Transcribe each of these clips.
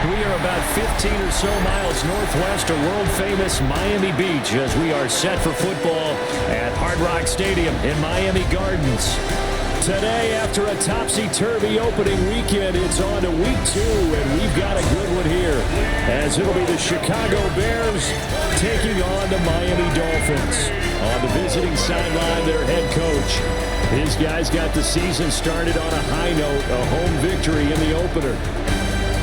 We are about 15 or so miles northwest of world-famous Miami Beach as we are set for football at Hard Rock Stadium in Miami Gardens. Today, after a topsy-turvy opening weekend, it's on to week 2, and we've got a good one here, as it'll be the Chicago Bears taking on the Miami Dolphins. On the visiting sideline, their head coach. His guys got the season started on a high note, a home victory in the opener.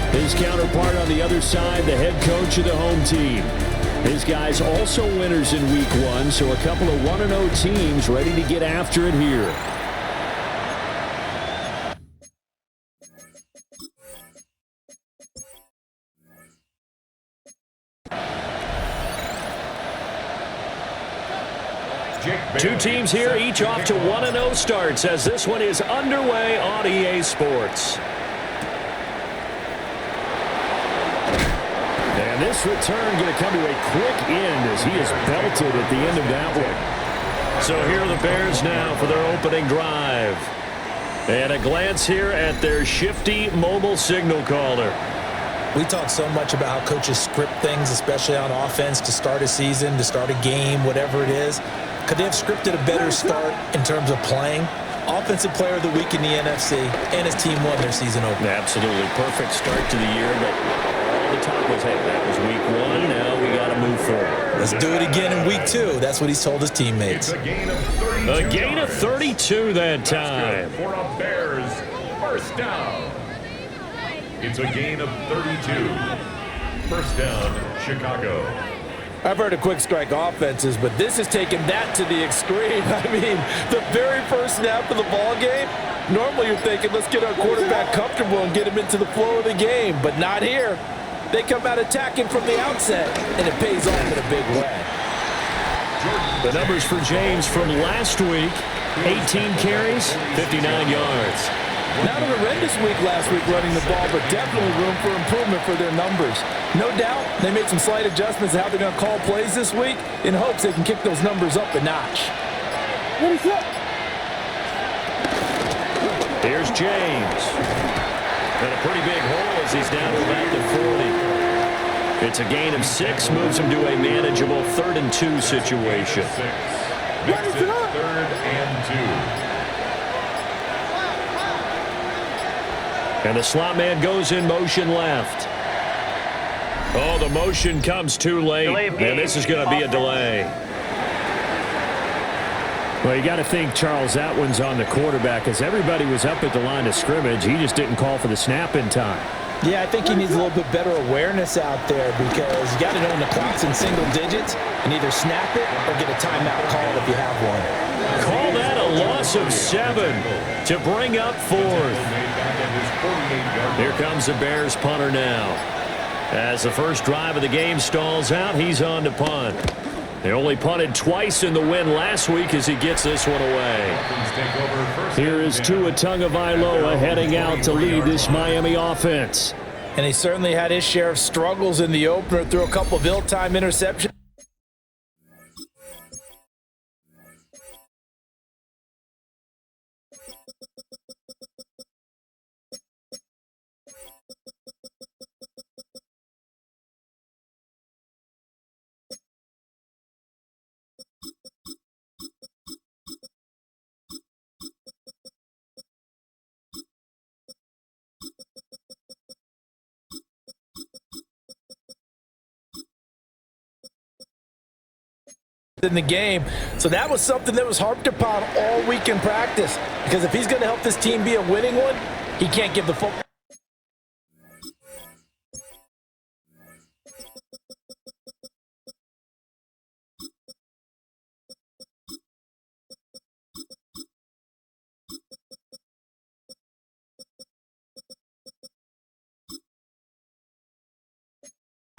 His counterpart on the other side, the head coach of the home team. His guys also winners in week 1, so a couple of 1-0 teams ready to get after it here. Two teams here, each off to 1-0 starts as this one is underway on EA Sports. And this return going to come to a quick end as he is belted at the end of that one. So here are the Bears now for their opening drive. And a glance here at their shifty mobile signal caller. We talk so much about how coaches script things, especially on offense, to start a season, to start a game, whatever it is. Could they have scripted a better start in terms of playing? Offensive Player of the Week in the NFC, and his team won their season opener. Absolutely perfect start to the year, but all the talk was, hey, that was week 1, now we got to move forward. Let's do it again in week 2. That's what he's told his teammates. It's a gain of 32. A gain of 32 that time. For a Bears first down. It's a gain of 32. First down, Chicago. I've heard of quick strike offenses, but this has taken that to the extreme. I mean, the very first snap of the ball game, normally you're thinking, let's get our quarterback comfortable and get him into the flow of the game, but not here. They come out attacking from the outset, and it pays off in a big way. The numbers for James from last week, 18 carries, 59 yards. Not a horrendous week last week running the ball, but definitely room for improvement for their numbers. No doubt they made some slight adjustments to how they're going to call plays this week in hopes they can kick those numbers up a notch. Here's James. And a pretty big hole as he's down to about the 40. It's a gain of 6, moves him to a manageable 3rd and 2 situation. Makes it 3rd and 2. And the slot man goes in motion left. Oh, the motion comes too late, and this is going to be a delay. Well, you got to think, Charles, that one's on the quarterback as everybody was up at the line of scrimmage. He just didn't call for the snap in time. Yeah, I think he needs a little bit better awareness out there because you got to know when the clock's in single digits and either snap it or get a timeout called if you have one. Call that a loss of 7 to bring up 4th. Here comes the Bears punter now. As the first drive of the game stalls out, he's on to punt. They only punted twice in the win last week as he gets this one away. Here is Tua Tagovailoa heading out to lead this Miami offense. And he certainly had his share of struggles in the opener through a couple of ill-timed interceptions. In the game. So that was something that was harped upon all week in practice, because if he's going to help this team be a winning one, he can't give the football.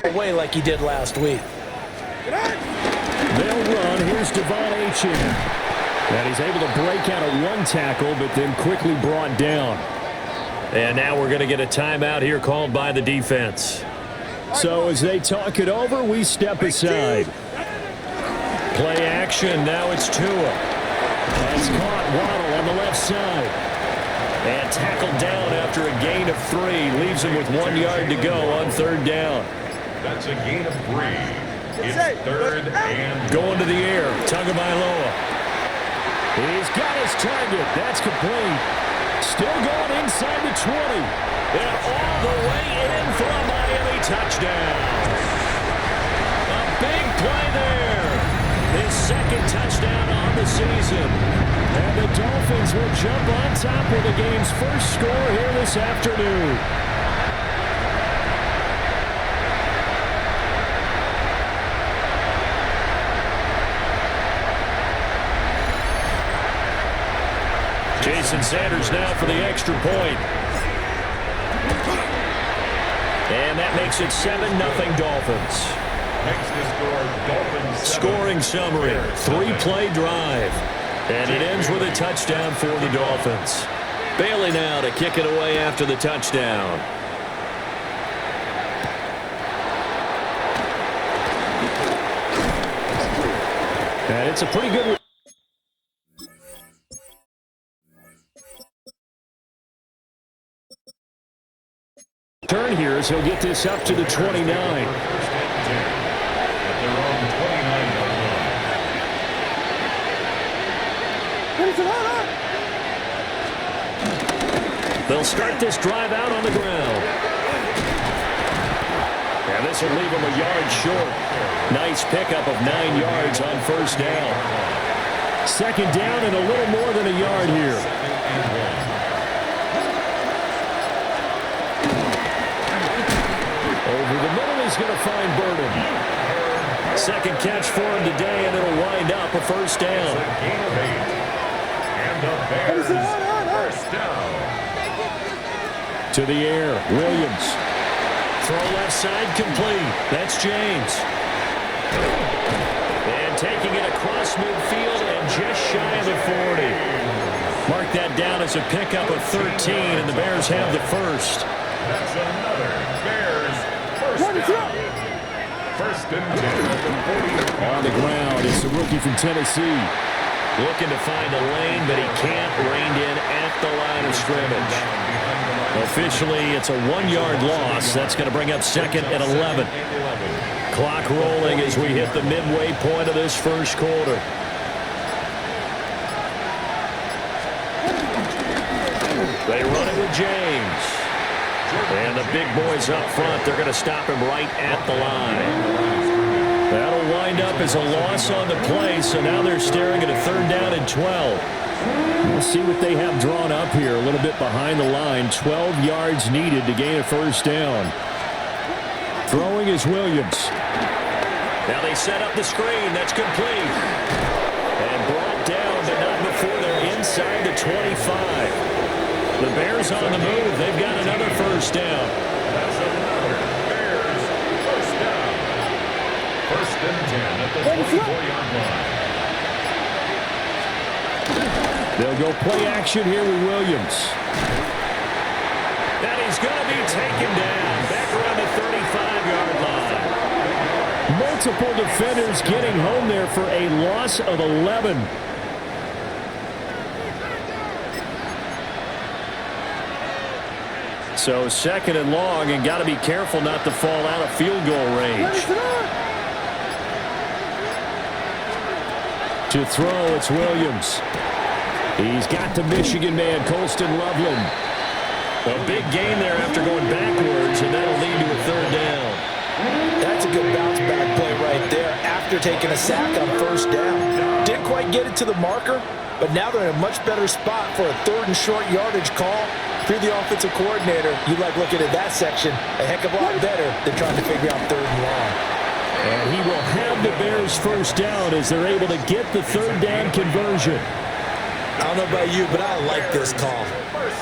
Away like he did last week. They'll run. Here's Devon Achane. And he's able to break out of one tackle, but then quickly brought down. And now we're going to get a timeout here called by the defense. So as they talk it over, we step aside. Play action. Now it's Tua. That's caught. Waddle on the left side. And tackled down after a gain of 3. Leaves him with 1 yard to go on 3rd down. That's a gain of 3. It's 3rd and going to the air. Tagovailoa. He's got his target. That's complete. Still going inside the 20. And all the way in for a Miami touchdown. A big play there. His 2nd touchdown on the season. And the Dolphins will jump on top with the game's first score here this afternoon. Jason Sanders now for the extra point. And that makes it 7-0 Dolphins. Next to score, Dolphins 7. Scoring summary, 3-play drive. And it ends with a touchdown for the Dolphins. Bailey now to kick it away after the touchdown. And it's a pretty good turn here as he'll get this up to the 29. They'll start this drive out on the ground. And this will leave him a yard short. Nice pickup of 9 yards on 1st down. 2nd down and a little more than a yard here. Over the middle, he's going to find Burden. 2nd catch for him today, and it'll wind up a 1st down. And the Bears, 1st down. To the air, Williams. Throw left side complete. That's James. And taking it across midfield and just shy of the 40. Mark that down as a pickup of 13, and the Bears have the 1st. That's another Bears 1st down. 1st and 10 at the 40. On the ground, it's the rookie from Tennessee. Looking to find a lane, but he can't. Reined in at the line of scrimmage. Officially, it's a 1-yard loss. That's going to bring up 2nd and 11. Clock rolling as we hit the midway point of this 1st quarter. They run it with James. And the big boys up front, they're going to stop him right at the line. That'll wind up as a loss on the play, so now they're staring at a 3rd down and 12. We'll see what they have drawn up here. A little bit behind the line. 12 yards needed to gain a 1st down. Throwing is Williams. Now they set up the screen. That's complete. And brought down, but not before they're inside the 25. The Bears on the move. They've got another 1st down. That's another Bears 1st down. 1st and 10 at the 24-yard line. They'll go play action here with Williams. And he's going to be taken down back around the 35-yard line. Multiple defenders getting home there for a loss of 11. So 2nd and long, and got to be careful not to fall out of field goal range. To throw, it's Williams. He's got the Michigan man, Colston Loveland. A big gain there after going backwards, and that'll lead to a 3rd down. That's a good bounce-back play right there after taking a sack on 1st down. Didn't quite get it to the marker, but now they're in a much better spot for a 3rd and short yardage call. If you're the offensive coordinator, you like looking at that section a heck of a lot better than trying to figure out 3rd and long. And he will have the Bears 1st down as they're able to get the 3rd down conversion. I don't know about you, but I like this call.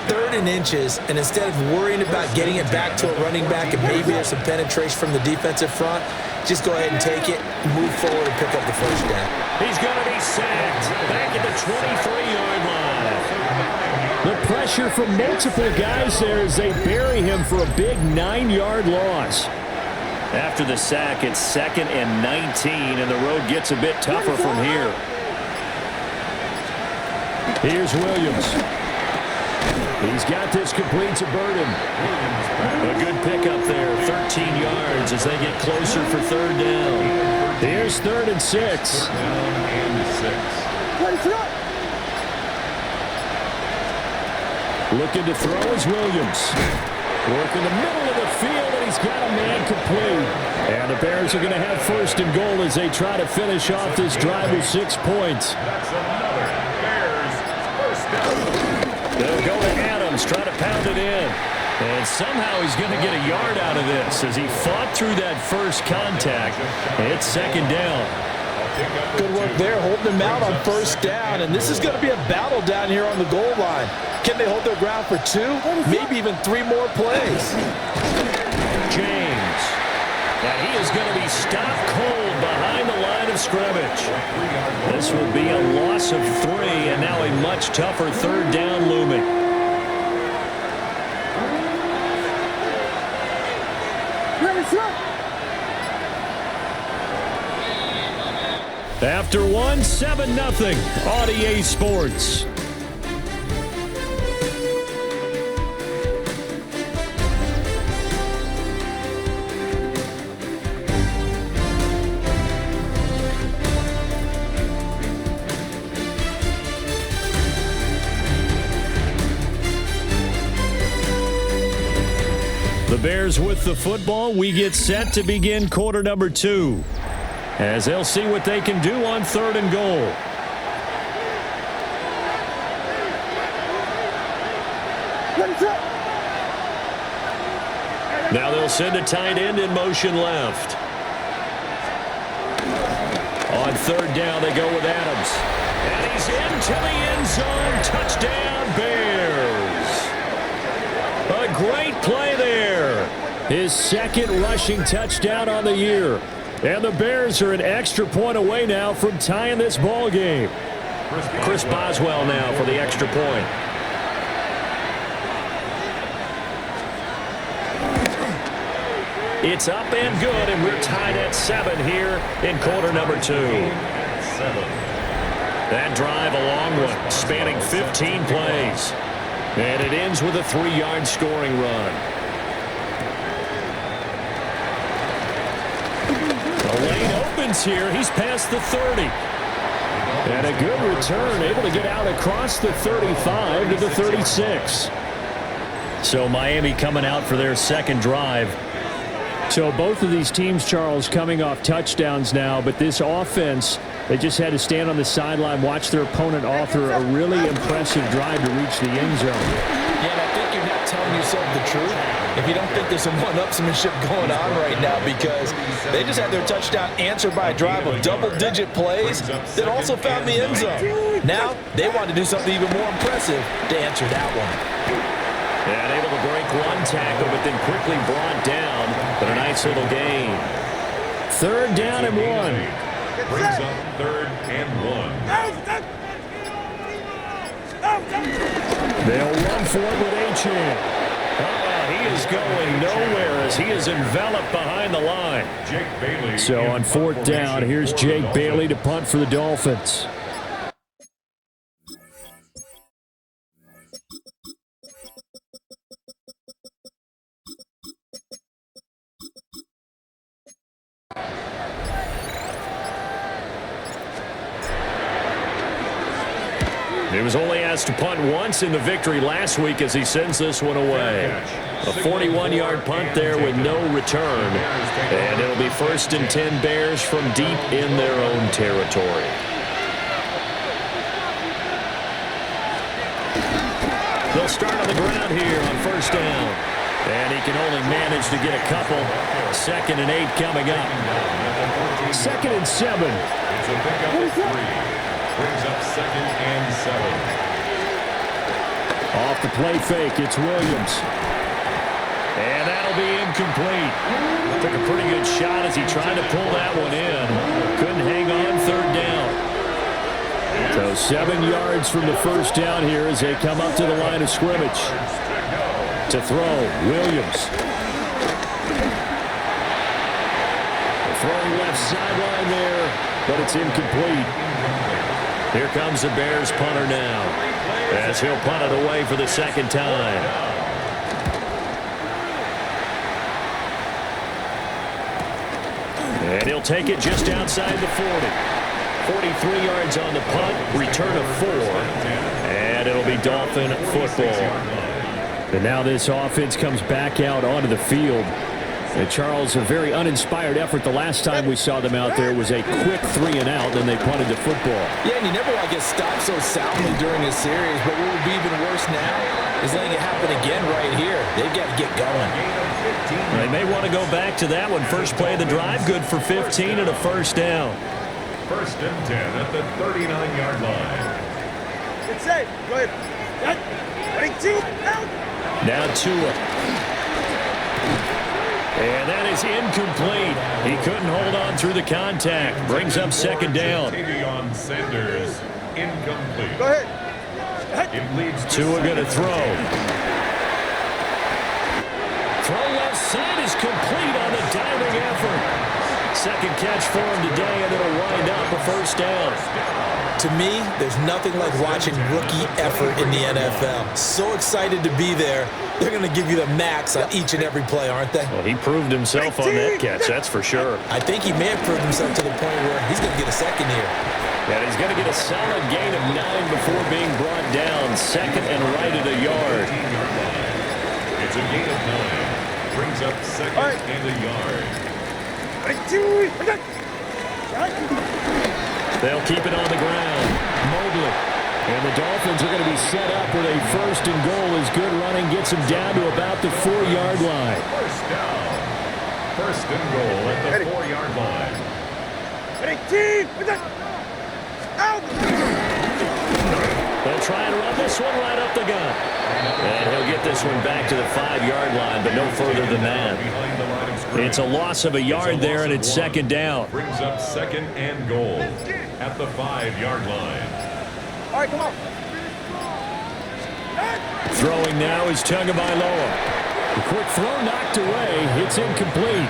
3rd and inches, and instead of worrying about getting it back to a running back and maybe there's some penetration from the defensive front, just go ahead and take it, move forward, and pick up the 1st down. He's going to be sacked back at the 23-yard line. The pressure from multiple guys there as they bury him for a big 9-yard loss. After the sack, it's 2nd and 19, and the road gets a bit tougher from here. Here's Williams. He's got this complete to Burden. A good pickup there, 13 yards as they get closer for third down. Here's 3rd and 6. Looking to throw is Williams. Work in the middle of the field, and he's got a man complete. And the Bears are going to have 1st and goal as they try to finish off this drive with 6 points. That's another Bears first down. They'll go to Adams, try to pound it in. And somehow he's going to get a yard out of this as he fought through that first contact. It's 2nd down. Good work there, holding him out on 1st down. And this is going to be a battle down here on the goal line. Can they hold their ground for 2, maybe even 3 more plays? James. And he is going to be stopped cold behind the line of scrimmage. This will be a loss of 3, and now a much tougher 3rd down looming. After 1, 7-0, on EA Sports. The Bears with the football. We get set to begin quarter number 2. As they'll see what they can do on 3rd and goal. Now they'll send a tight end in motion left. On 3rd down, they go with Adams. And he's into the end zone. Touchdown, Bears. A great play there. His 2nd rushing touchdown on the year. And the Bears are an extra point away now from tying this ball game. Chris Boswell now for the extra point. It's up and good, and we're tied at 7 here in quarter number 2. That drive a long one, spanning 15 plays. And it ends with a 3-yard scoring run. The lane opens here. He's past the 30. And a good return, able to get out across the 35 to the 36. So Miami coming out for their 2nd drive. So both of these teams, Charles, coming off touchdowns now, but this offense, they just had to stand on the sideline, watch their opponent author a really impressive drive to reach the end zone. Yeah, and I think you're not telling yourself the truth if you don't think there's some one-upsmanship going on right now, because they just had their touchdown answered by a drive of double-digit plays that also found the end zone. Now they want to do something even more impressive to answer that one. And able to break one tackle, but then quickly brought down. But a nice little gain. 3rd down and 1. Brings up 3rd and 1. They'll run for it with Achane. He is going nowhere as he is enveloped behind the line. Jake Bailey. So on 4th down, here's Jake Bailey to punt for the Dolphins. He was only asked to punt once in the victory last week as he sends this one away. A 41-yard punt there with no return. And it'll be 1st and 10 Bears from deep in their own territory. They'll start on the ground here on 1st down. And he can only manage to get a couple. 2nd and 8 coming up. 2nd and 7. It's a pickup of 3. Brings up 2nd and 7. Off the play fake, it's Williams. And that'll be incomplete. Took a pretty good shot as he tried to pull that one in. Couldn't hang on 3rd down. So 7 yards from the 1st down here as they come up to the line of scrimmage. To throw, Williams. The throwing left sideline there, but it's incomplete. Here comes the Bears punter now. as he'll punt it away for the second time. And he'll take it just outside the 40. 43 yards on the punt, return of 4, and it'll be Dolphin football. And now this offense comes back out onto the field. And Charles, a very uninspired effort. The last time we saw them out there was a quick 3-and-out, then they punted the football. Yeah, and you never want to get stopped so soundly during a series, but what would be even worse now is letting it happen again right here. They've got to get going. They may want to go back to that one. First play of the drive, good for 15 and a first down. First and 10 at the 39-yard line. It's safe. Go ahead. Now Tua. And that is incomplete. He couldn't hold on through the contact. Brings up second down. Tavion Sanders, incomplete. Go ahead. It leads Tua going to throw. Throw left side is complete on the diving effort. Second catch for him today, and it'll wind up a first down. To me, there's nothing like watching rookie effort in the NFL. So excited to be there. They're going to give you the max on each and every play, aren't they? Well, he proved himself on that catch, that's for sure. I think he may have proved himself to the point where he's going to get a second here. And he's going to get a solid gain of 9 before being brought down. Second and right at a yard. It's a gain of 9. Brings up second and a yard. They'll keep it on the ground. Mobley. And the Dolphins are going to be set up with a first and goal as good running gets them down to about the 4-yard line. First down. First and goal at the 4-yard line. They'll try and run this one right up the gut. And he'll get this one back to the 5-yard line, but no further than that. It's a loss of a yard there, and it's second down. Brings up second and goal at the 5-yard line. All right, come on. Throwing now is Tagovailoa. The quick throw knocked away. It's incomplete.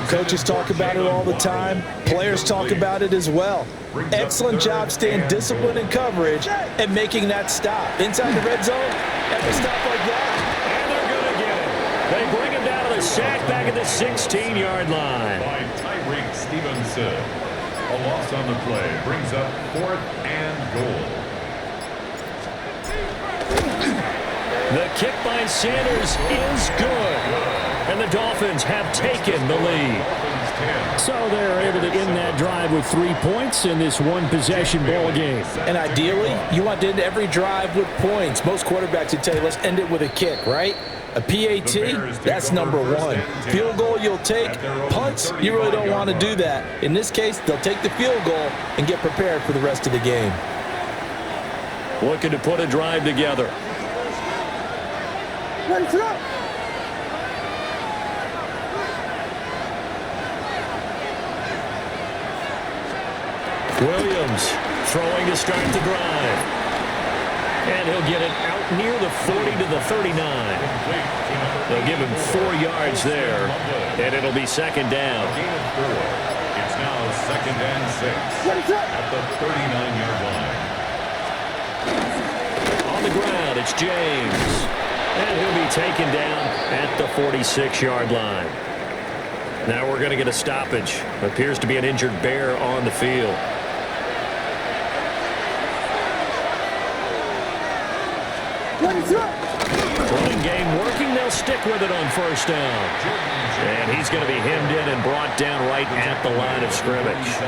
Coaches talk about it all the time. Players talk about it as well. Excellent job staying disciplined in coverage and making that stop. Inside the red zone, every stop like that. And they're going to get it. They bring him down to the sack back at the 16-yard line. By Tyreek Stevenson. A loss on the play brings up 4th and goal. The kick by Sanders is good. And the Dolphins have taken the lead. So they're able to end that drive with 3 points in this one-possession ball game. And ideally, you want to end every drive with points. Most quarterbacks would tell you, let's end it with a kick, right? A PAT, that's number 1. Field goal you'll take. Punts, you really don't want to do that. In this case, they'll take the field goal and get prepared for the rest of the game. Looking to put a drive together. Ready to go. Williams throwing to start the drive. And he'll get it out near the 40 to the 39. They'll give him 4 yards there, and it'll be second down. Gain of 4. It's now second and 6 at the 39-yard line. On the ground, it's James. And he'll be taken down at the 46-yard line. Now we're going to get a stoppage. Appears to be an injured Bear on the field. Running game working. They'll stick with it on first down. And he's going to be hemmed in and brought down right at the line of scrimmage.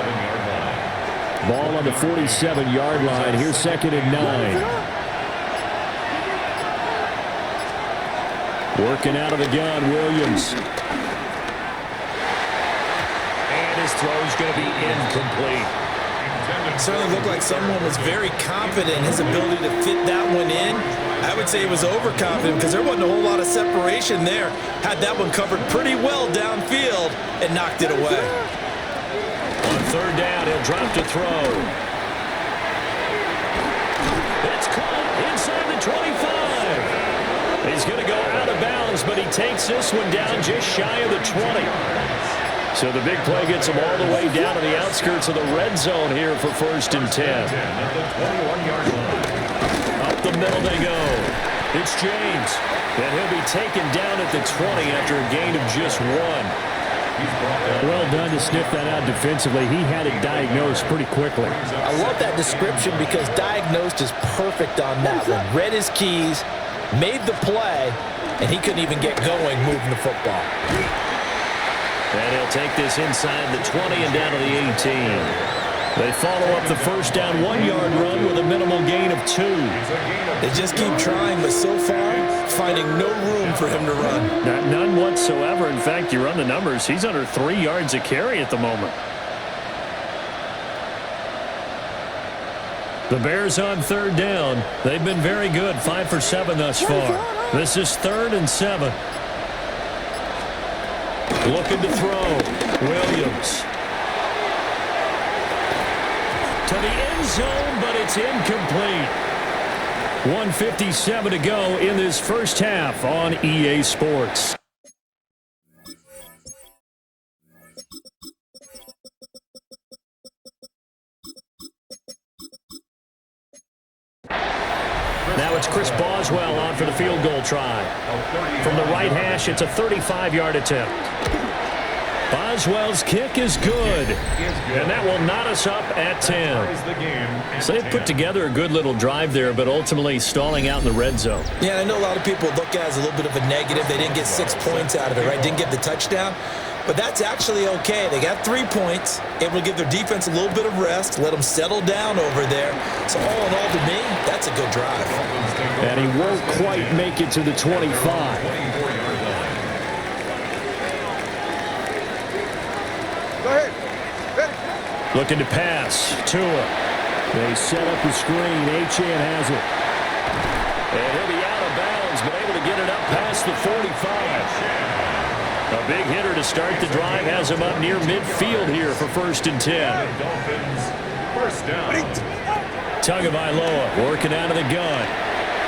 Ball on the 47-yard line. Here's second and 9. Working out of the gun, Williams. And his throw's going to be incomplete. Certainly looked like someone was very confident in his ability to fit that one in. I would say he was overconfident because there wasn't a whole lot of separation there. Had that one covered pretty well downfield and knocked it away. On third down, he'll drop to throw. It's caught inside the 25. He's going to go out of bounds, but he takes this one down just shy of the 20. So the big play gets him all the way down to the outskirts of the red zone here for first and 10. At the 21-yard line. A Up the middle they go. It's James. And he'll be taken down at the 20 after a gain of just 1. Well done to sniff that out defensively. He had it diagnosed pretty quickly. I love that description because diagnosed is perfect on that one. Read his keys, made the play, and he couldn't even get going moving the football. And he'll take this inside the 20 and down to the 18. They follow up the first down 1-yard run with a minimal gain of 2. They just keep trying, but so far, finding no room for him to run. None whatsoever. In fact, you run the numbers, he's under 3 yards a carry at the moment. The Bears on third down. They've been very good, 5 for 7 thus far. This is 3rd and 7. Looking to throw. Williams. To the end zone, but it's incomplete. 1:57 to go in this first half on EA Sports. Now it's Chris Boswell on for the field goal try. From the right hash, it's a 35-yard attempt. Boswell's kick is good, and that will knot us up at 10. So they've put together a good little drive there, but ultimately stalling out in the red zone. Yeah, I know a lot of people look at it as a little bit of a negative. They didn't get 6 points out of it, right? Didn't get the touchdown. But that's actually okay. They got 3 points, able to give their defense a little bit of rest, let them settle down over there. So all in all, to me, that's a good drive. And he won't quite make it to the 25. Go ahead. Ready? Looking to pass. Tua. They set up the screen. Achane has it. And he'll be out of bounds, but able to get it up past the 45. A big hitter to start the drive has him up near midfield here for 1st and 10. Dolphins, first down. Tagovailoa working out of the gun.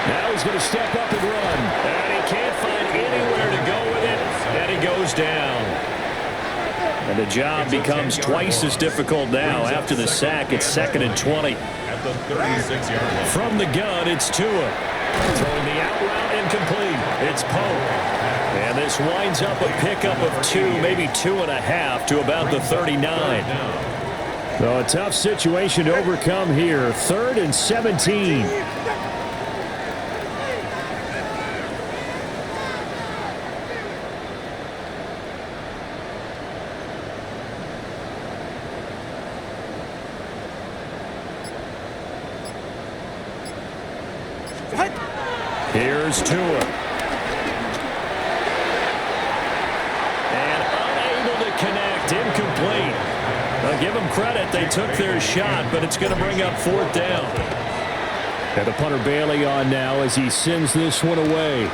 Now he's going to step up and run. And he can't find anywhere to go with it. And he goes down. And the job becomes twice as difficult now after the sack. It's 2nd and 20. At the 36-yard line. From the gun, it's Tua. Throwing the out route incomplete. It's Pope. And this winds up a pickup of 2, maybe 2.5 to about the 39. So a tough situation to overcome here. 3rd and 17. Here's Tua. And unable to connect. Incomplete. Now give them credit. They took their shot, but it's going to bring up 4th down. And the punter Bailey on now as he sends this one away.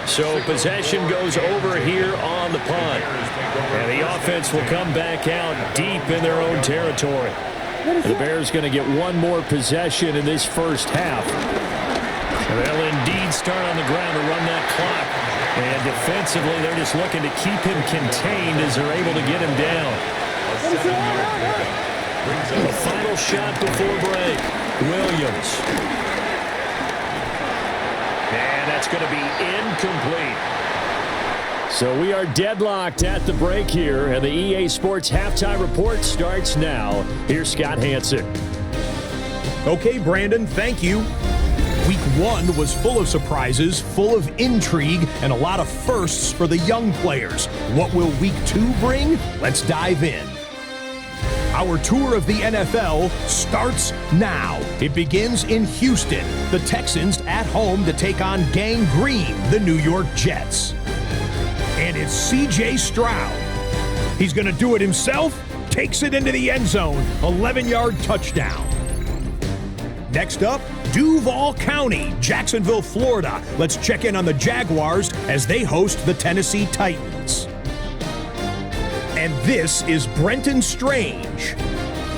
So possession goes over here on the punt. And the offense will come back out deep in their own territory. The Bears going to get one more possession in this first half. They'll indeed start on the ground to run that clock. And defensively, they're just looking to keep him contained as they're able to get him down. The final shot before break. Williams. And that's going to be incomplete. So we are deadlocked at the break here, and the EA Sports Halftime Report starts now. Here's Scott Hansen. Okay, Brandon, thank you. Week 1 was full of surprises, full of intrigue, and a lot of firsts for the young players. What will Week 2 bring? Let's dive in. Our tour of the NFL starts now. It begins in Houston. The Texans at home to take on Gang Green, the New York Jets. And it's C.J. Stroud. He's going to do it himself, takes it into the end zone, 11-yard touchdown. Next up, Duval County, Jacksonville, Florida. Let's check in on the Jaguars as they host the Tennessee Titans. And this is Brenton Strange.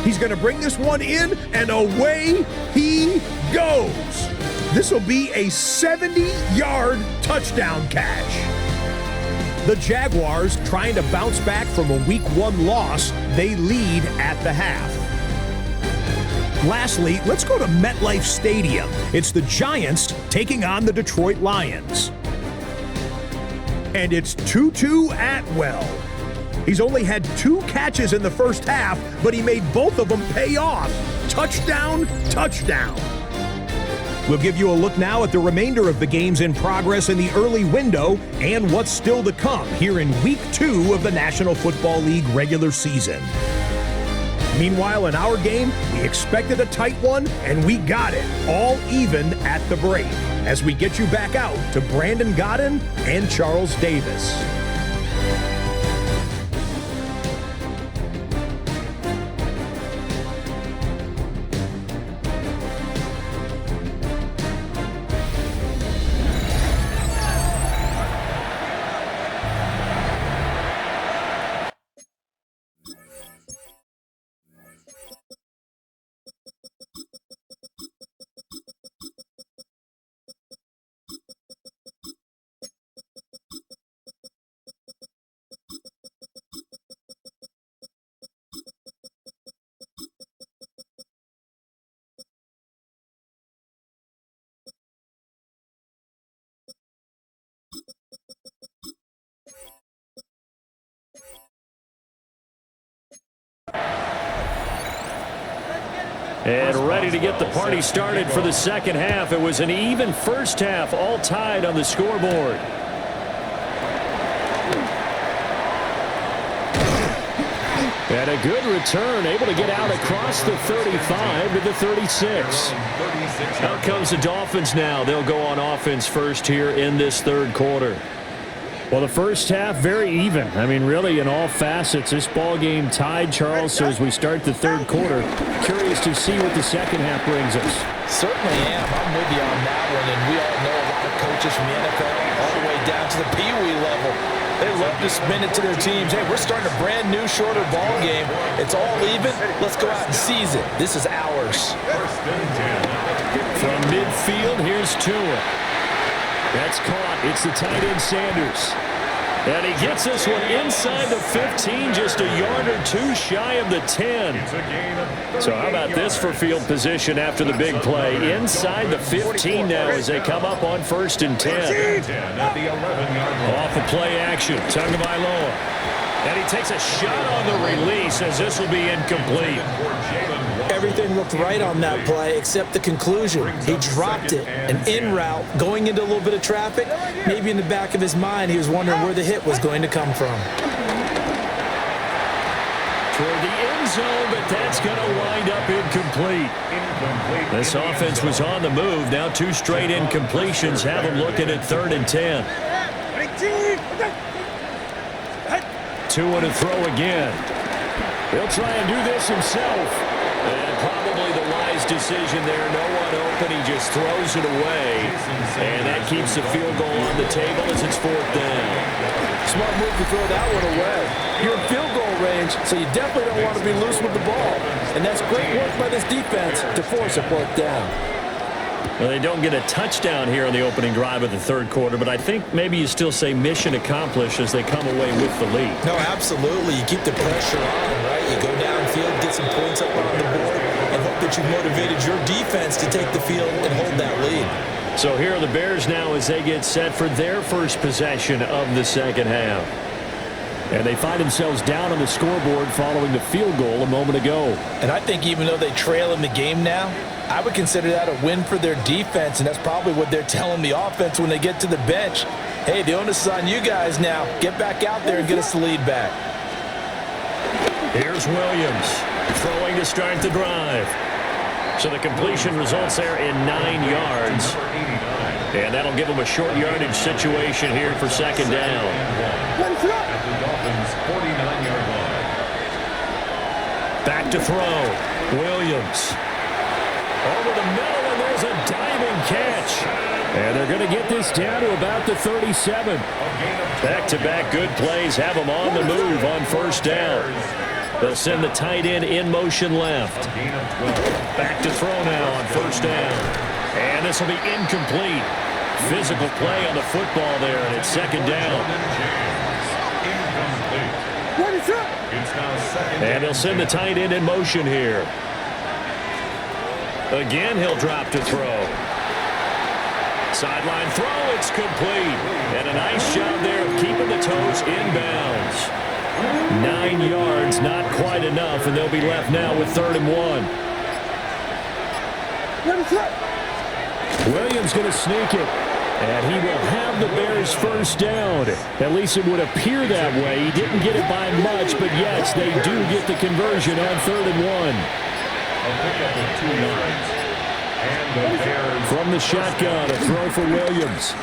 He's going to bring this one in, and away he goes. This will be a 70-yard touchdown catch. The Jaguars, trying to bounce back from a Week 1 loss, they lead at the half. Lastly, let's go to MetLife Stadium. It's the Giants taking on the Detroit Lions. And it's Tutu Atwell. He's only had 2 catches in the first half, but he made both of them pay off. Touchdown, touchdown. We'll give you a look now at the remainder of the games in progress in the early window and what's still to come here in Week 2 of the National Football League regular season. Meanwhile, in our game, we expected a tight one, and we got it, all even at the break, as we get you back out to Brandon Godden and Charles Davis. And ready to get the party started for the second half. It was an even first half, all tied on the scoreboard. And a good return, able to get out across the 35 to the 36. Out comes the Dolphins now. They'll go on offense first here in this third quarter. Well, the first half, very even. I mean, really, in all facets, this ball game tied, Charles. So as we start the third quarter, curious to see what the second half brings us. Certainly am. I'm with you on that one. And we all know a lot of coaches from the NFL all the way down to the Pee Wee level. They love to spin it to their teams. Hey, we're starting a brand new, shorter ball game. It's all even. Let's go out and seize it. This is ours. From midfield, here's Tua. That's caught. It's the tight end Sanders. And he gets this one inside the 15, just a yard or two shy of the 10. So how about this for field position after the big play? Inside the 15 now as they come up on 1st and 10. Off the play action, Tagovailoa. And he takes a shot on the release as this will be incomplete. Everything looked right on that play except the conclusion. He dropped it, an in route, going into a little bit of traffic. Maybe in the back of his mind, he was wondering where the hit was going to come from. Toward the end zone, but that's going to wind up incomplete. This offense was on the move. Now 2 straight incompletions have them looking at 3rd and 10. Tua to throw again. He'll try and do this himself. And probably the wise decision there. No one open. He just throws it away. And that keeps the field goal on the table as it's 4th down. Smart move to throw that one away. You're in field goal range, so you definitely don't want to be loose with the ball. And that's great work by this defense to force a 4th down. Well, they don't get a touchdown here on the opening drive of the third quarter, but I think maybe you still say mission accomplished as they come away with the lead. No, absolutely. You keep the pressure on, right? You go downfield, get some points up on the board, and hope that you've motivated your defense to take the field and hold that lead. So here are the Bears now as they get set for their first possession of the second half. And they find themselves down on the scoreboard following the field goal a moment ago. And I think even though they trail in the game now, I would consider that a win for their defense, and that's probably what they're telling the offense when they get to the bench. Hey, the onus is on you guys now. Get back out there and get us the lead back. Here's Williams throwing to start the drive. So the completion results there in 9 yards. And that'll give them a short yardage situation here for second down. Back to throw. Williams. Over the middle, and there's a diving catch. And they're going to get this down to about the 37. Back-to-back good plays have them on the move on 1st down. They'll send the tight end in motion left. Back to throw now on 1st down. And this will be incomplete. Physical play on the football there, and it's second down. And they'll send the tight end in motion here. Again, he'll drop to throw. Sideline throw, it's complete. And a nice job there of keeping the toes inbounds. 9 yards, not quite enough, and they'll be left now with 3rd and 1. Williams going to sneak it. And he will have the Bears first down. At least it would appear that way. He didn't get it by much, but yes, they do get the conversion on 3rd and 1. A pickup of 2 yards. And the Bears from the shotgun, a throw for Williams.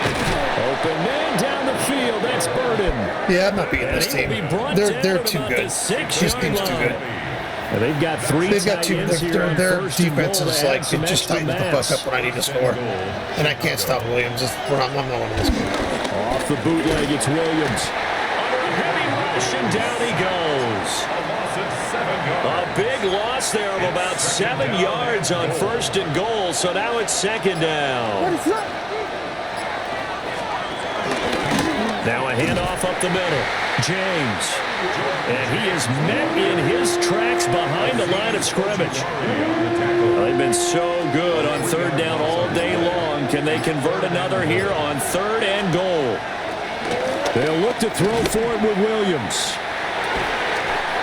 Open man down the field. That's Burden. Yeah, I'm not beating this team. They're too good. This team's too good. They've got three. They've got two. Their defense is like it just tightens the fuck up when I need to score, and I can't stop Williams. I'm not winning this game. Off the bootleg, it's Williams. Under a heavy rush, and down he goes. A big loss there of about 7 yards on 1st and goal. So now it's 2nd down. Now a handoff up the middle. James. And he is met in his tracks behind the line of scrimmage. They've been so good on 3rd down all day long. Can they convert another here on 3rd and goal? They'll look to throw for it with Williams.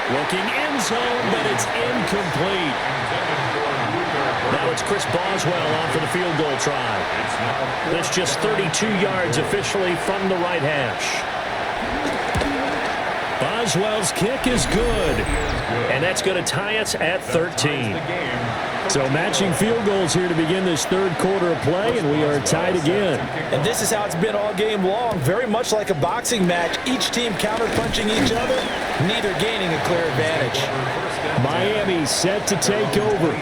Looking end zone, but it's incomplete. Now it's Chris Boswell on for the field goal try. That's just 32 yards officially from the right hash. Boswell's kick is good, and that's going to tie us at 13. So matching field goals here to begin this 3rd quarter of play, and we are tied again. And this is how it's been all game long, very much like a boxing match. Each team counter-punching each other, neither gaining a clear advantage. Miami set to take over.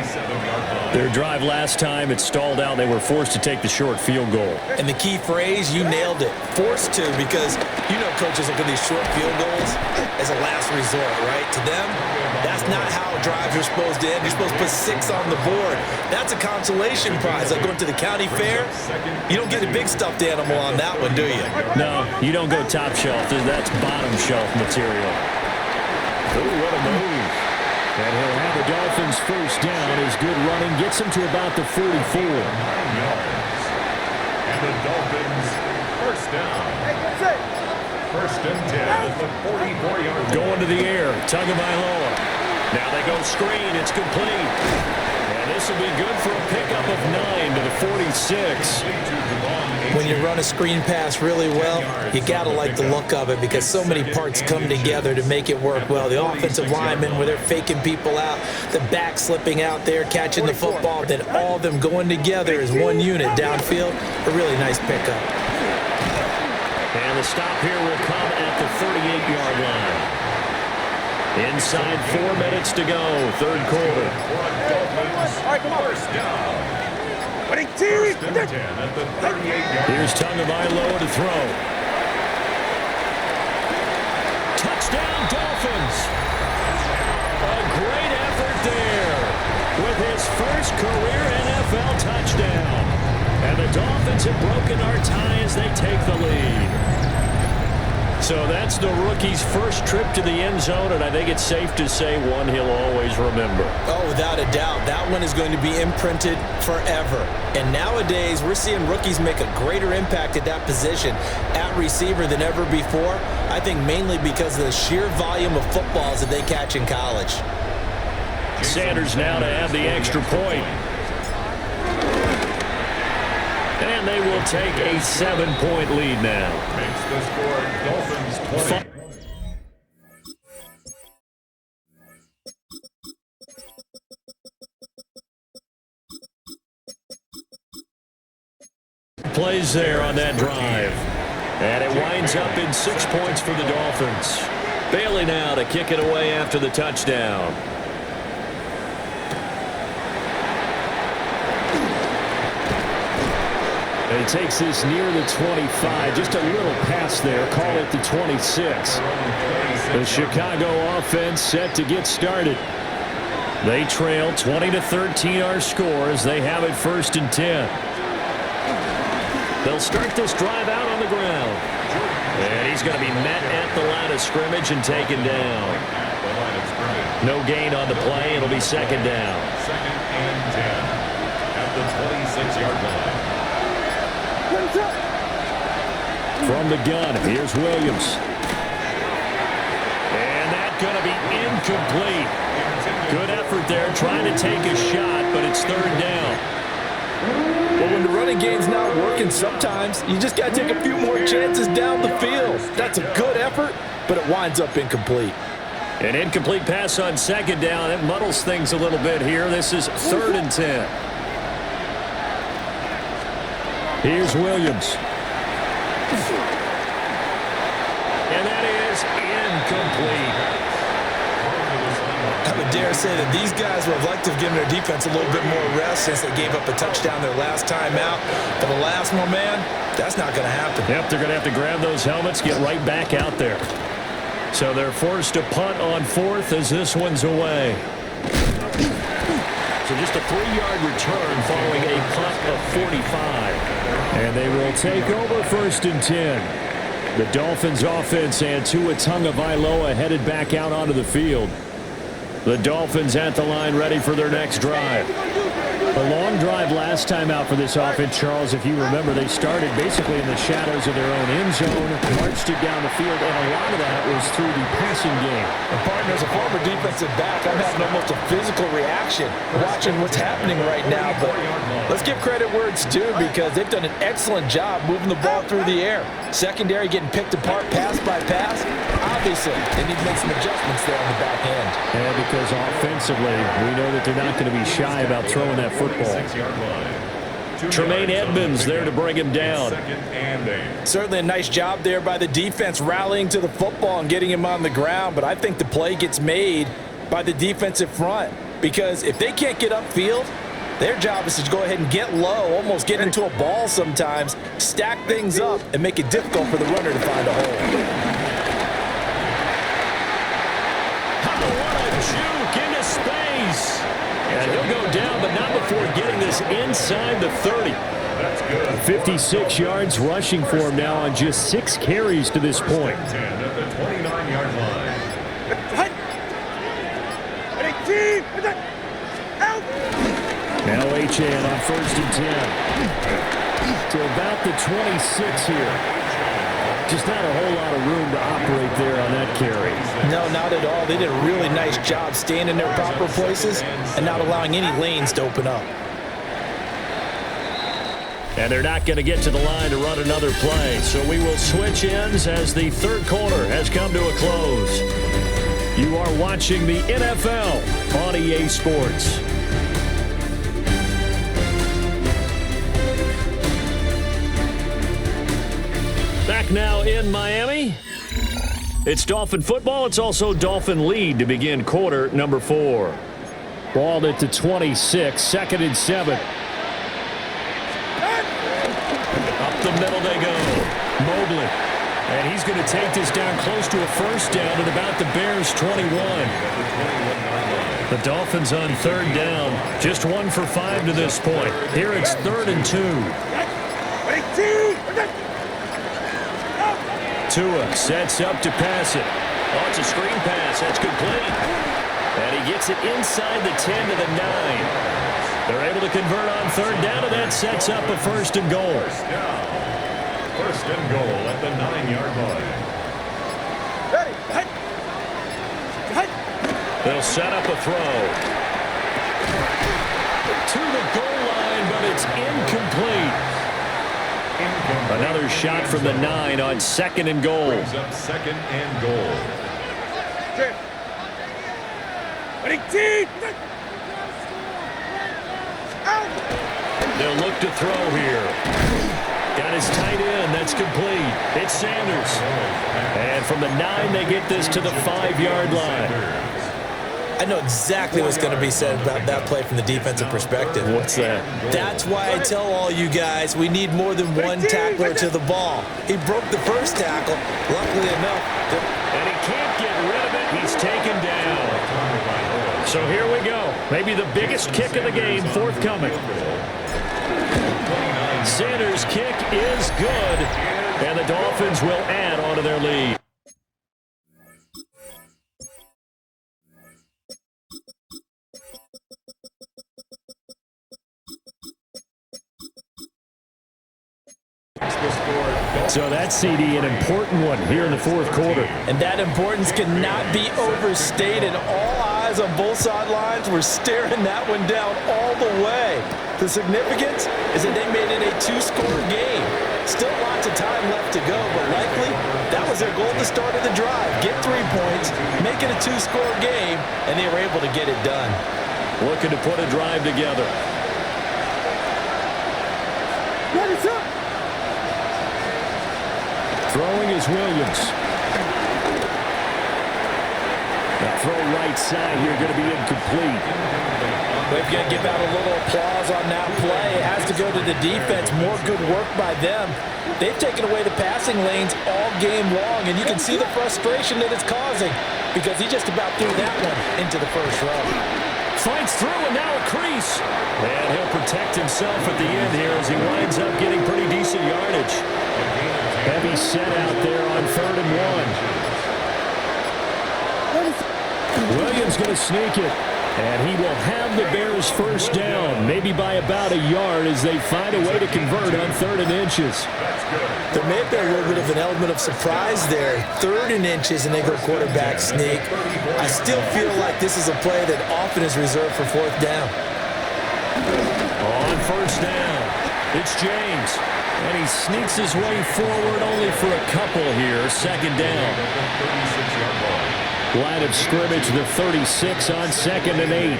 Their drive last time, it stalled out. They were forced to take the short field goal. And the key phrase, you nailed it, forced to, because you know coaches look at these short field goals as a last resort, right? To them, that's not how drives are supposed to end. You're supposed to put 6 on the board. That's a consolation prize. Like going to the county fair, you don't get a big stuffed animal on that one, do you? No, you don't go top shelf. That's bottom shelf material. Ooh, what a move. And he'll have the Dolphins first down. His good running gets him to about the 44. And the Dolphins first down. 1st and 10 at the 44-yard line. Going to the air. Tagovailoa. Now they go screen. It's complete. And this will be good for a pickup of 9 to the 46. When you run a screen pass really well, you got to like the look of it because so many parts come together to make it work well. The offensive linemen, where they're faking people out, the back slipping out there, catching the football, then all of them going together as one unit downfield. A really nice pickup. And the stop here will come at the 38-yard line. Inside 4 minutes to go, 3rd quarter. First down. First and 10 at the 38-yard. Here's Tagovailoa to throw. Touchdown, Dolphins. A great effort there with his first career NFL touchdown. And the Dolphins have broken our tie as they take the lead. So that's the rookie's first trip to the end zone, and I think it's safe to say one he'll always remember. Oh, without a doubt. That one is going to be imprinted forever. And nowadays, we're seeing rookies make a greater impact at that position at receiver than ever before. I think mainly because of the sheer volume of footballs that they catch in college. Sanders now to have the extra point. And they will take a 7-point lead now. Makes the score Dolphins 20. Plays there on that drive. And it winds up in 6 points for the Dolphins. Bailey now to kick it away after the touchdown. And he takes this near the 25. Just a little pass there. Call it the 26. The Chicago offense set to get started. They trail 20-13 our score as they have it 1st and 10. They'll start this drive out on the ground. And he's going to be met at the line of scrimmage and taken down. No gain on the play. It'll be 2nd down. and 10 at the 26-yard line. From the gun, here's Williams. And that's going to be incomplete. Good effort there, trying to take a shot, but it's third down. Well, when the running game's not working, sometimes you just got to take a few more chances down the field. That's a good effort, but it winds up incomplete. An incomplete pass on second down. It muddles things a little bit here. This is 3rd and 10. Here's Williams. And that is incomplete. I would dare say that these guys would have liked to have given their defense a little bit more rest since they gave up a touchdown their last time out. For the last one, man, that's not going to happen. Yep, they're going to have to grab those helmets, get right back out there. So they're forced to punt on 4th as this one's away. So just a 3-yard return following a punt of 45. And they will take over 1st and 10. The Dolphins offense and Tua Tagovailoa headed back out onto the field. The Dolphins at the line ready for their next drive. A long drive last time out for this offense, Charles. If you remember, they started basically in the shadows of their own end zone, marched it down the field, and a lot of that was through the passing game. And partner, as a former defensive back, I'm having almost a physical reaction watching what's happening right now. But let's give credit where it's due because they've done an excellent job moving the ball through the air. Secondary getting picked apart pass by pass. Obviously, they need to make some adjustments there on the back end. And because offensively, we know that they're not going to be shy about throwing that football. Tremaine Edmonds there to bring him down. Certainly a nice job there by the defense rallying to the football and getting him on the ground, but I think the play gets made by the defensive front because if they can't get upfield, their job is to go ahead and get low, almost get into a ball sometimes, stack things up, and make it difficult for the runner to find a hole. What a juke into space. And he'll go down, but not before getting this inside the 30. That's good. 56 yards rushing for him now on just 6 carries to this point. 10 at the 29-yard line. Now Achane on 1st and 10. To about the 26 here. Just not a whole lot of room to operate there on that carry. No, not at all. They did a really nice job staying in their proper places and not allowing any lanes to open up. And they're not going to get to the line to run another play. So we will switch ends as the 3rd quarter has come to a close. You are watching the NFL on EA Sports. Back now in Miami. It's Dolphin football. It's also Dolphin lead to begin quarter number 4. Balled at the 26, 2nd and 7. Up the middle they go. Mobley. And he's going to take this down close to a 1st down at about the Bears' 21. The Dolphins on 3rd down. Just 1 for 5 to this point. Here it's 3rd and 2. Tua sets up to pass it. Oh, it's a screen pass. That's complete. And he gets it inside the 10 to the 9. They're able to convert on 3rd down, and that sets up a 1st and goal. 1st and goal at the 9-yard line. They'll set up a throw. To the goal line, but it's incomplete. Another shot from the 9 on 2nd and goal. Brings up 2nd and goal. They'll look to throw here. Got his tight end. That's complete. It's Sanders. And from the 9, they get this to the 5-yard line. I know exactly what's going to be said about that play from the defensive perspective. What's that? That's why I tell all you guys we need more than one tackler to the ball. He broke the first tackle, luckily enough. And he can't get rid of it. He's taken down. So here we go. Maybe the biggest kick of the game forthcoming. Sanders' kick is good, and the Dolphins will add on to their lead. So that CD, an important one here in the fourth quarter. And that importance cannot be overstated. All eyes on both sidelines were staring that one down all the way. The significance is that they made it a two-score game. Still lots of time left to go, but likely that was their goal at the start of the drive. Get 3 points, make it a two-score game, and they were able to get it done. Looking to put a drive together. Throwing is Williams. The throw right side here going to be incomplete. They've got to give out a little applause on that play. It has to go to the defense. More good work by them. They've taken away the passing lanes all game long, and you can see the frustration that it's causing because he just about threw that one into the first row. Fights through, and now a crease. And he'll protect himself at the end here as he winds up getting pretty decent yardage. Heavy set out there on 3rd and 1. Williams going to sneak it. And he will have the Bears first down, maybe by about a yard as they find a way to convert on 3rd and inches. There may have been a little bit of an element of surprise there. 3rd and inches, and they go quarterback sneak. I still feel like this is a play that often is reserved for 4th down. On 1st down, it's James. And he sneaks his way forward only for a couple here. 2nd down. Line of scrimmage, the 36 on 2nd and 8.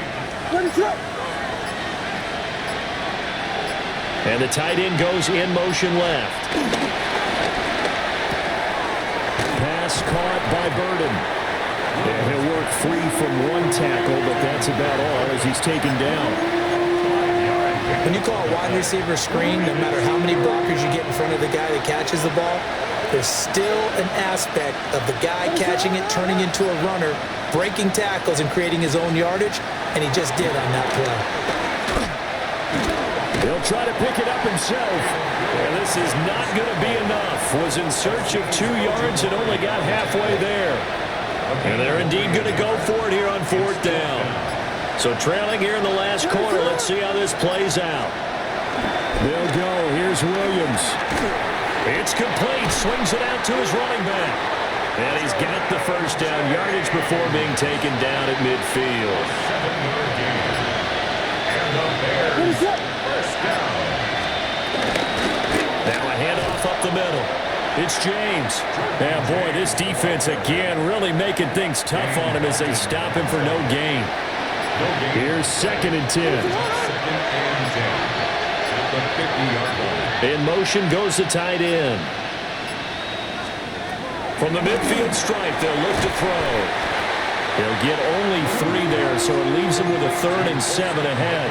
And the tight end goes in motion left. Pass caught by Burden. And he'll work free from one tackle, but that's about all as he's taken down. When you call a wide receiver screen, no matter how many blockers you get in front of the guy that catches the ball, there's still an aspect of the guy catching it, turning into a runner, breaking tackles and creating his own yardage, and he just did on that play. He'll try to pick it up himself. And this is not going to be enough. Was in search of 2 yards and only got halfway there. And they're indeed going to go for it here on 4th down. So trailing here in the last quarter. Let's see how this plays out. They'll go. Here's Williams. It's complete. Swings it out to his running back. And he's got the first down yardage before being taken down at midfield. Now a handoff up the middle. It's James. And boy, this defense again really making things tough on him as they stop him for no gain. Here's 2nd and 10. In motion goes the tight end. From the midfield stripe, they'll look to throw. They'll get only 3 there, so it leaves them with a 3rd and 7 ahead.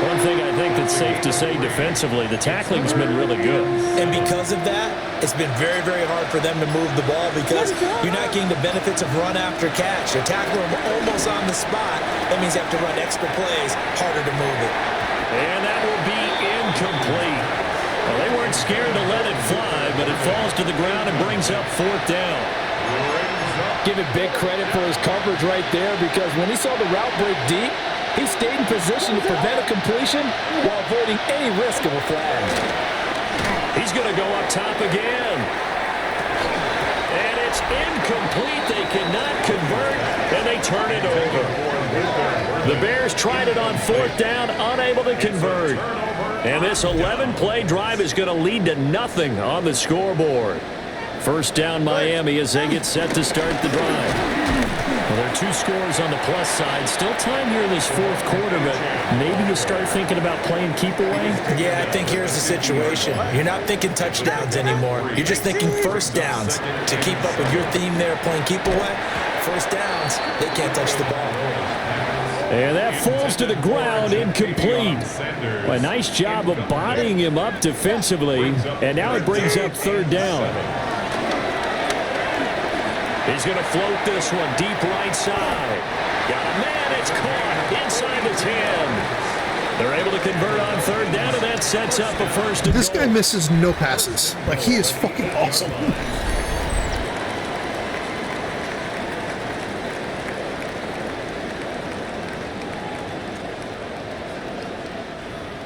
One thing I think that's safe to say defensively, the tackling's been really good. And because of that, it's been very, very hard for them to move the ball because you're not getting the benefits of run after catch. You're tackling them almost on the spot. That means you have to run extra plays, harder to move it. And that will be incomplete. Well, they weren't scared to let it fly, but it falls to the ground and brings up 4th down. Give it big credit for his coverage right there because when he saw the route break deep, he stayed in position to prevent a completion while avoiding any risk of a flag. He's going to go up top again. And it's incomplete. They cannot convert, and they turn it over. The Bears tried it on 4th down, unable to convert. And this 11-play drive is going to lead to nothing on the scoreboard. 1st down Miami as they get set to start the drive. Well, there are 2 scores on the plus side. Still time here in this 4th quarter, but maybe you start thinking about playing keep away? Yeah, I think here's the situation. You're not thinking touchdowns anymore. You're just thinking 1st downs. To keep up with your theme there, playing keep away, 1st downs, they can't touch the ball. And that falls to the ground, incomplete. Well, a nice job of bodying him up defensively, and now it brings up 3rd down. He's going to float this one deep right side. Got a man, it's caught inside the 10. They're able to convert on 3rd down, and that sets up a 1st and This guy misses no passes. Like, he is fucking awesome.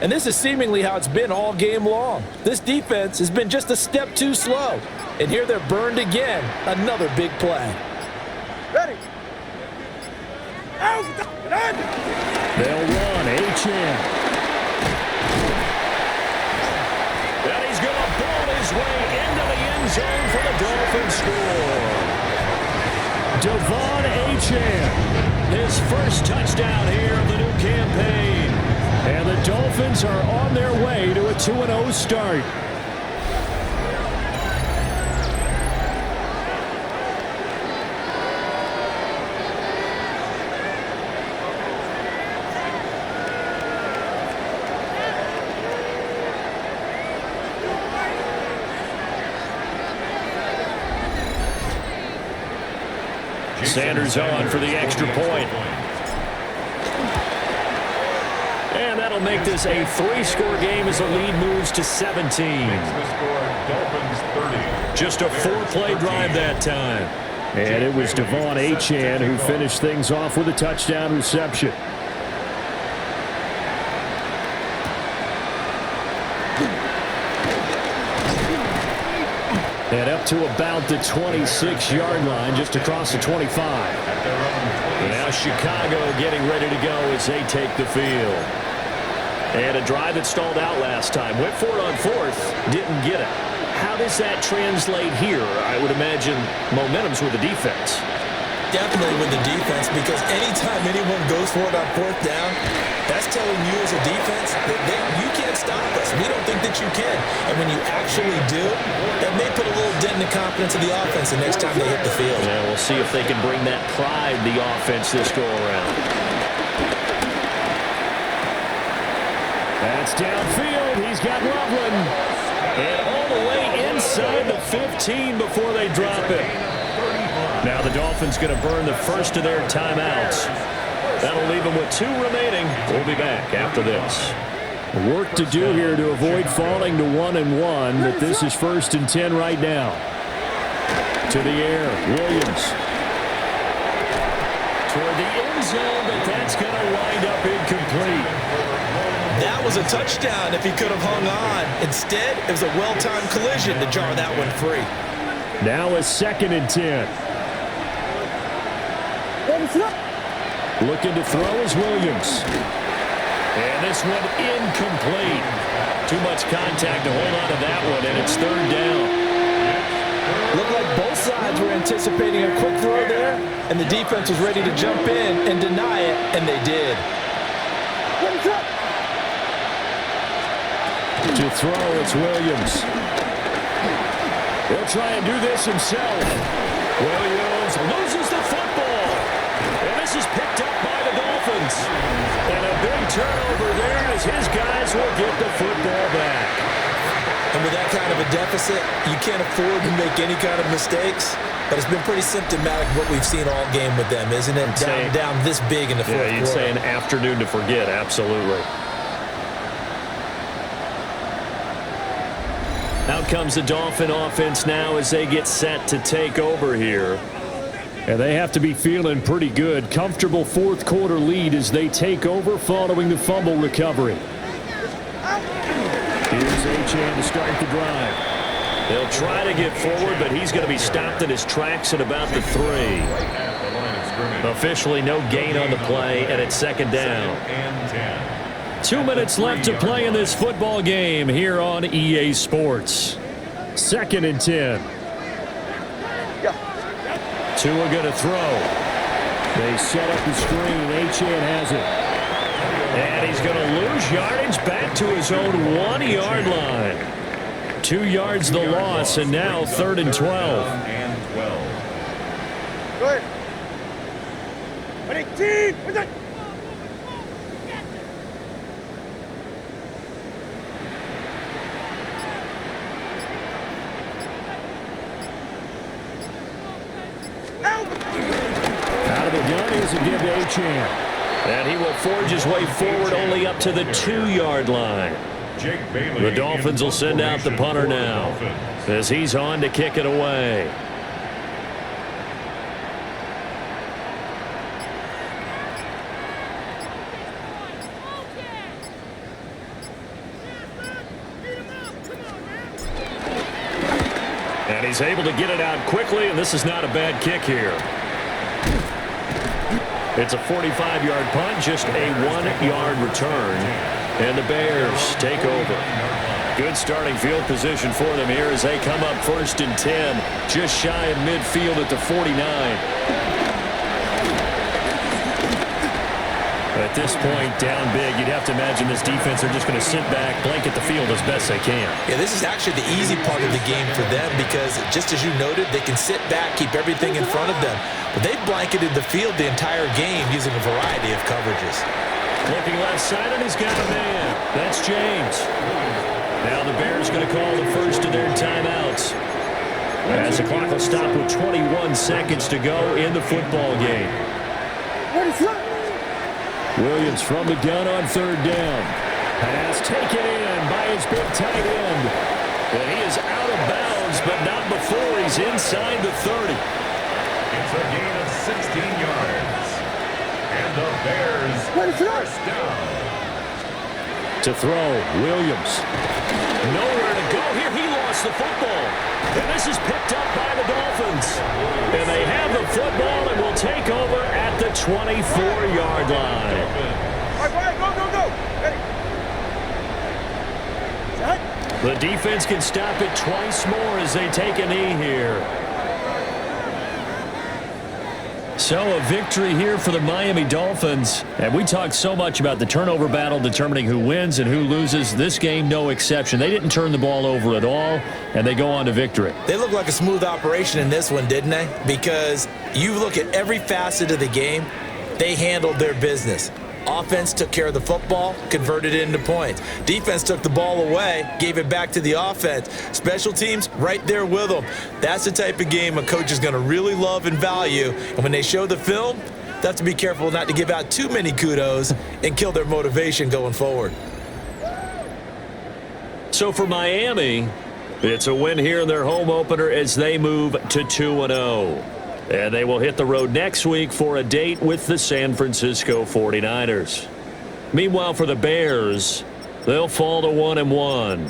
And this is seemingly how it's been all game long. This defense has been just a step too slow. And here they're burned again. Another big play. Ready. Out. They'll run. Achane. And he's going to ball his way into the end zone for the Dolphins score. Devon Achane, his first touchdown here of the new campaign. And the Dolphins are on their way to a 2-0 start. Sanders on for the extra point. And that'll make this a 3-score game as the lead moves to 17. Just a 4-play drive that time. And it was Devon Achane who finished things off with a touchdown reception. And up to about the 26-yard line, just across the 25. And now Chicago getting ready to go as they take the field. And a drive that stalled out last time. Went for it on 4th, didn't get it. How does that translate here? I would imagine momentum's with the defense. Definitely with the defense, because anytime anyone goes for it on 4th down, that's telling you as a defense that you can't stop us. We don't think that you can. And when you actually do, that may put a little dent in the confidence of the offense the next time they hit the field. Yeah, we'll see if they can bring that pride the offense this go-around. That's downfield. He's got Loveland. And all the way inside the 15 before they drop it. Now the Dolphins going to burn the first of their timeouts. That'll leave them with 2 remaining. We'll be back after this. Work to do here to avoid falling to 1-1, but this is 1st and 10 right now. To the air, Williams. Toward the end zone, but that's going to wind up incomplete. That was a touchdown if he could have hung on. Instead, it was a well-timed collision to jar that one free. Now a 2nd and 10. Looking to throw is Williams. And this one incomplete. Too much contact to hold on to that one, and it's 3rd down. Looked like both sides were anticipating a quick throw there, and the defense was ready to jump in and deny it, and they did. To throw, it's Williams. He'll try and do this himself. Williams loses the football. And this is picked up by the Dolphins. And a big turnover there as his guys will get the football back. And with that kind of a deficit, you can't afford to make any kind of mistakes. But it's been pretty symptomatic of what we've seen all game with them, isn't it? Down this big in the 4th quarter. Yeah, you'd say an afternoon to forget, absolutely. Out comes the Dolphin offense now as they get set to take over here. And they have to be feeling pretty good. Comfortable 4th quarter lead as they take over following the fumble recovery. Here's Achane to start the drive. They'll try to get forward, but he's going to be stopped in his tracks at about the 3. Officially no gain on the play, and it's 2nd down. 2 minutes left to play in this football game here on EA Sports. 2nd and 10. Tua going to throw. They set up the screen. Achane has it. And he's going to lose yardage back to his own 1-yard line. 2 yards the loss, and now 3rd and 12. Go ahead. 18. Out of the gun is a give to Achane. And he will forge his way forward only up to the 2-yard line. The Dolphins will send out the punter now as he's on to kick it away. he's able to get it out quickly, and this is not a bad kick here. It's a 45-yard punt, just a 1-yard return, and the Bears take over. Good starting field position for them here as they come up 1st and 10, just shy of midfield at the 49. At this point, down big, you'd have to imagine this defense are just going to sit back, blanket the field as best they can. Yeah, this is actually the easy part of the game for them because, just as you noted, they can sit back, keep everything in front of them. But they've blanketed the field the entire game using a variety of coverages. Looking left side, and he's got a man. That's James. Now the Bears going to call the first of their timeouts, as the clock will stop with 21 seconds to go in the football game. Williams from the gun on 3rd down. Pass taken in by his big tight end. And he is out of bounds, but not before he's inside the 30. It's a gain of 16 yards. And the Bears first down. To throw, Williams. Nowhere to go here. He lost the football. And this is picked up by the Dolphins. And they have the football and will take over at the 24-yard line. All right, go. Ready? The defense can stop it twice more as they take a knee here. So a victory here for the Miami Dolphins. And we talked so much about the turnover battle determining who wins and who loses. This game, no exception. They didn't turn the ball over at all, and they go on to victory. They look like a smooth operation in this one, didn't they? Because you look at every facet of the game, they handled their business. Offense took care of the football, converted it into points. Defense took the ball away, gave it back to the offense. Special teams, right there with them. That's the type of game a coach is going to really love and value. And when they show the film, they have to be careful not to give out too many kudos and kill their motivation going forward. So for Miami, it's a win here in their home opener as they move to 2-0. And they will hit the road next week for a date with the San Francisco 49ers. Meanwhile, for the Bears, they'll fall to 1-1.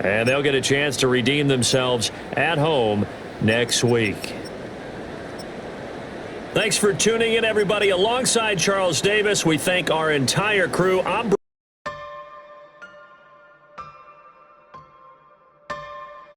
And they'll get a chance to redeem themselves at home next week. Thanks for tuning in, everybody. Alongside Charles Davis, we thank our entire crew.